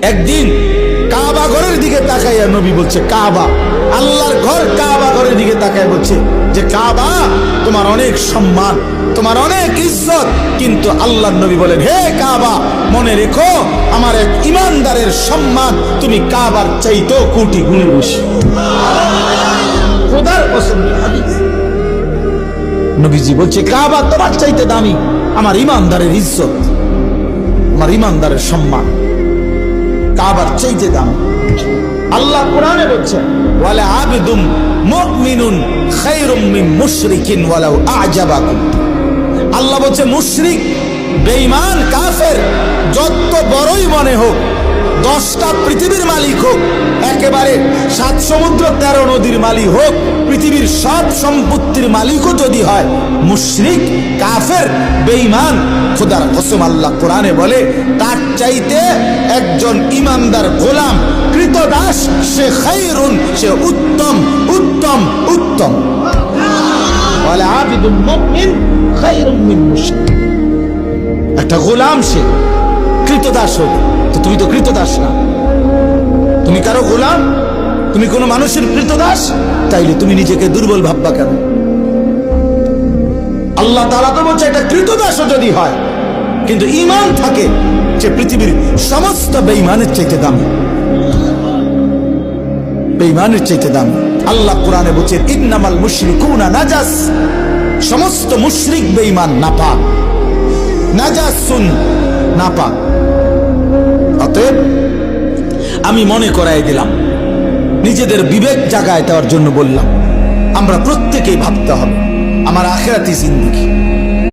একদিন কাবা ঘরের দিকে তাকাইয়া নবী বলছে, কাবা, আল্লাহর ঘর কাবা ঘরের দিকে তাকায় বলছে যে কাবা, তোমার অনেক সম্মান, তোমার অনেক ইজ্জত, কিন্তু আল্লাহর নবী বলেন, হে কাবা, মনে রেখো আমার এক ইমানদারের সম্মান তুমি কাবার চাইতেও কোটি গুণে বেশি। খোদার কসম, হাদিস। নবীজি বলছে কাবা তোমার চাইতে দামি, আমার ইমানদারের ইজ্জত, আমার ইমানদারের সম্মান কাবার চাইতে দামি। আল্লাহ কোরআনে বলছেন, ওয়ালা আবদুম মুমিনুন খায়রুম মিন মুশরিকিন ওয়ালাউ আ'জাবাকুম। আল্লাহ বলছে মুশরিক, বেঈমান, কাফের যত বড়ই মনে হোক, 10টা পৃথিবীর মালিক হোক, একেবারে 7 সমুদ্র 13 নদীর মালিক হোক, পৃথিবীর সব সম্পত্তির মালিকও যদি হয়, মুশরিক, কাফের, বেঈমান, খোদার কসম আল্লাহ কোরআনে বলে তার চাইতে একজন ইমানদার গোলাম, কৃতদাস, সে খায়রুন, সে উত্তম উত্তম উত্তম। ওয়ালা আবিদুল মুমিন খায়রুম মিন মুশরিক। একটা গোলাম সে কৃতদাস হোক, তো তুমি তো কৃতদাস না, তুমি কারো গোলাম, তুমি কোনো মানুষের কৃতদাস, তাইলে তুমি নিজেকে দুর্বল ভাববা কেন? আল্লাহ তাআলা তো বলছে এটা কৃতদাসও যদি হয়, কিন্তু ঈমান থাকে, যে পৃথিবীর সমস্ত বেঈমানের চাইতে দামি, বেঈমানের চাইতে দামি। আল্লাহ কোরআনে বলছে ইন্নামাল মুশরিকুনা নাজাস, সমস্ত মুশরিক বেঈমান নাপাক, নাজাসুন, নাপাক। অতএব আমি মনে করাই দিলাম, নিজেদের বিবেক জাগায় দেওয়ার জন্য বললাম, আমরা প্রত্যেকেই ভাবতে হবে আমার আখিরাতি জিন্দেগি।